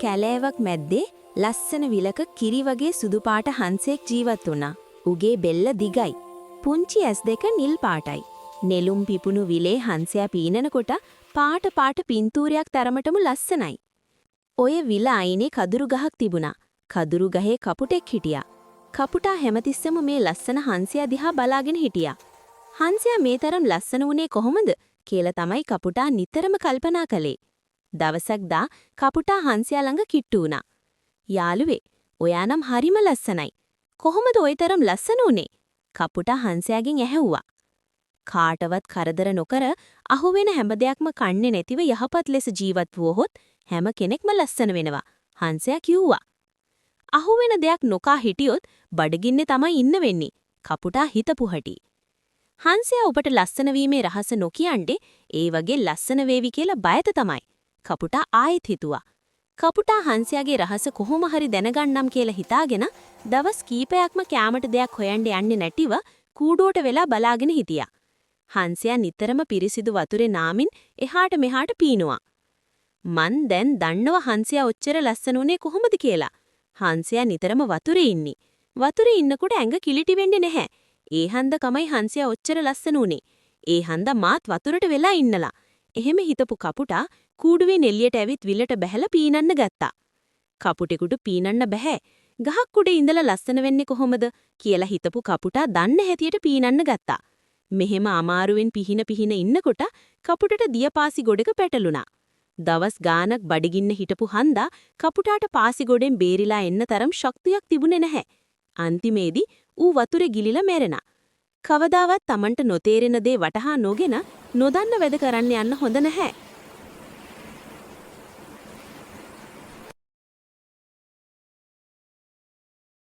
කැලෑවක් මැද්දේ ලස්සන විලක කිරි වගේ සුදු පාට හංසෙක් ජීවත් වුණා. උගේ බෙල්ල දිගයි. පුංචි ඇස් දෙක නිල් පාටයි. නෙළුම් පිපුණු විලේ හංසයා පීනනකොට පාට පාට පින්තූරයක් තරමටම ලස්සනයි. ඔය විල අයිනේ කදුරු ගහක් තිබුණා. කදුරු ගහේ කපුටෙක් හිටියා. කපුටා හැමතිස්සෙම මේ ලස්සන හංසයා දිහා බලාගෙන හිටියා. හංසයා මේ තරම් ලස්සන වුණේ කොහොමද කියලා තමයි කපුටා නිතරම කල්පනා කළේ. දවසක් දා කපුටා හංසයා ළඟ කිට්ටු වුණා. යාළුවේ, ඔයා නම් හරිම ලස්සනයි. කොහොමද ඔය තරම් ලස්සන උනේ? කපුටා හංසයාගෙන් ඇහැව්වා. කාටවත් කරදර නොකර අහුවෙන හැම දෙයක්ම කන්නේ නැතිව යහපත් ලෙස ජීවත් වුවහොත් හැම කෙනෙක්ම ලස්සන වෙනවා. හංසයා කිව්වා. අහුවෙන දෙයක් නොකා හිටියොත් බඩගින්නේ තමයි ඉන්න වෙන්නේ. කපුටා හිතපු හැටි. හංසයා ඔබට ලස්සන වීමේ රහස නොකියන්නේ ඒ වගේ ලස්සන වේවි කියලා බයත තමයි. කපුටා ආයෙත් හිතුවා. කපුටා හංසයාගේ රහස කොහොම හරි දැනගන්නම් කියලා හිතාගෙන දවස් කීපයක්ම කැමට දෙයක් හොයන්න යන්නේ නැටිව කූඩුවට වෙලා බලාගෙන හිටියා. හංසයා නිතරම පිරිසිදු වතුරේ නාමින් එහාට මෙහාට පීනුවා. මන් දැන් දන්නව හංසයා ඔච්චර ලස්සන උනේ කොහොමද කියලා. හංසයා නිතරම වතුරේ ඉන්නේ. වතුරේ ඉන්නකොට ඇඟ කිලිටි වෙන්නේ නැහැ. ඒ හන්ද කමයි හංසයා ඔච්චර ලස්සන උනේ. ඒ හන්ද මාත් වතුරට වෙලා ඉන්නලා. එහෙම හිතපු කපුටා කූඩුවෙන් එළියට ඇවිත් විලට බැහැලා පීනන්න ගත්තා. කපුටෙකුට පීනන්න බෑ. ගහක් උඩ ඉඳලා ලස්සන වෙන්නේ කොහොමද කියලා හිතපු කපුටා දන්න හැටියට පීනන්න ගත්තා. මෙහෙම අමාරුවෙන් පිහින ඉන්නකොට කපුටට දියපාසි ගොඩක පැටලුණා. දවස් ගානක් බඩගින්න හිටපු හන්දා කපුටාට පාසි ගොඩෙන් බේරිලා එන්න තරම් ශක්තියක් තිබුණේ නැහැ. අන්තිමේදී ඌ වතුරේ ගිලිලා මැරෙනා. කවදාවත් Tamanට නොතේරෙන දේ වටහා නොගෙන නොදන්න වැඩ කරන්න යන්න හොඳ නැහැ.